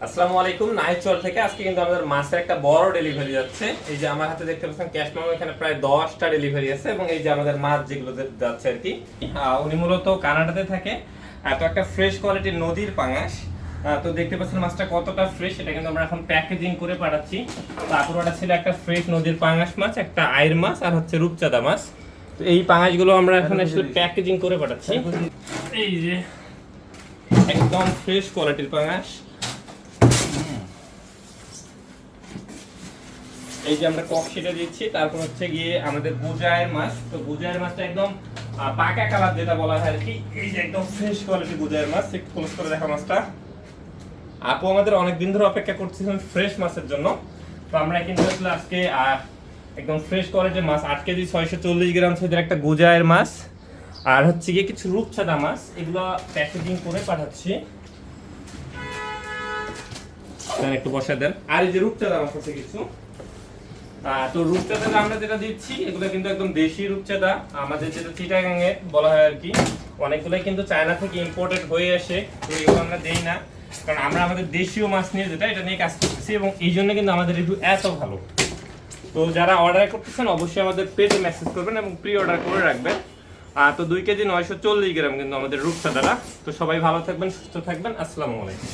আসসালামু আলাইকুম। নাইচল থেকে আজকে কিন্তু আমাদের মাছের একটা বড় ডেলিভারি যাচ্ছে। এই যে আমার হাতে দেখতে পাচ্ছেন ক্যাশ মেমো, এখানে প্রায় 10টা ডেলিভারি আছে এবং এই যে আমাদের মাছ যেগুলো যাচ্ছে আর কি, উনি মূলত কানাডাতে থাকে। তো একটা ফ্রেশ কোয়ালিটির নদীর পাঙাশ। তো দেখতে পাচ্ছেন মাছটা কতটা ফ্রেশ, এটা কিন্তু আমরা এখন প্যাকেজিং করে পাঠাচ্ছি। তারপর ওটা ছিল একটা ফ্রেশ নদীর পাঙাশ মাছ, একটা আইর মাছ আর হচ্ছে রূপচাঁদা মাছ। তো এই পাঙাশগুলো আমরা এখন আসলে প্যাকেজিং করে পাঠাচ্ছি। এই যে একদম ফ্রেশ কোয়ালিটির পাঙাশ। এই যে আমরা কক্সিটা দিচ্ছি, তারপর হচ্ছে গিয়ে আমাদের গুজায়ের মাছ। তো গুজায়ের মাছটা একদম পাকা কালার যেটা বলা হয় আর কি। এই যে একদম ফ্রেশ কোয়ালিটি গুজায়ের মাছ, একটু ক্লোজ করে দেখা মাছটা। আপু আমাদের অনেক দিন ধরে অপেক্ষা করতেছিলেন ফ্রেশ মাছের জন্য। তো আমরা কিন্তু আসলে আজকে একদম ফ্রেশ কোয়ালিটির মাছ 8 কেজি 640 গ্রাম সাইজের একটা গুজায়ের মাছ আর হচ্ছে গিয়ে কিছু রূপচাঁদা মাছ, এগুলো প্যাকেজিং করে পাঠাচ্ছি। একটু বসা দেন। আর এই যে রূপচাঁদা মাছ আছে কিছু। তো রূপচাঁদা আমরা যেটা দিচ্ছি এগুলো কিন্তু একদম দেশি রূপচাঁদা, আমাদের যেটা চিটাগাঙে বলা হয় আর কি। অনেকগুলোই কিন্তু চায়না থেকে ইম্পোর্টেড হয়ে আসে, তো এগুলো আমরা দেই না, কারণ আমরা আমাদের দেশীয় মাছ নিয়ে যেটা এটা নিয়ে কাজ করতেছি এবং এই জন্য কিন্তু আমাদের রিভিউ এত ভালো। তো যারা অর্ডার করতেছেন অবশ্যই আমাদের পেজে মেসেজ করবেন এবং প্রি অর্ডার করে রাখবেন। তো 2 কেজি 940 গ্রাম কিন্তু আমাদের রূপচাঁদাটা। তো সবাই ভালো থাকবেন, সুস্থ থাকবেন। আসসালামু আলাইকুম।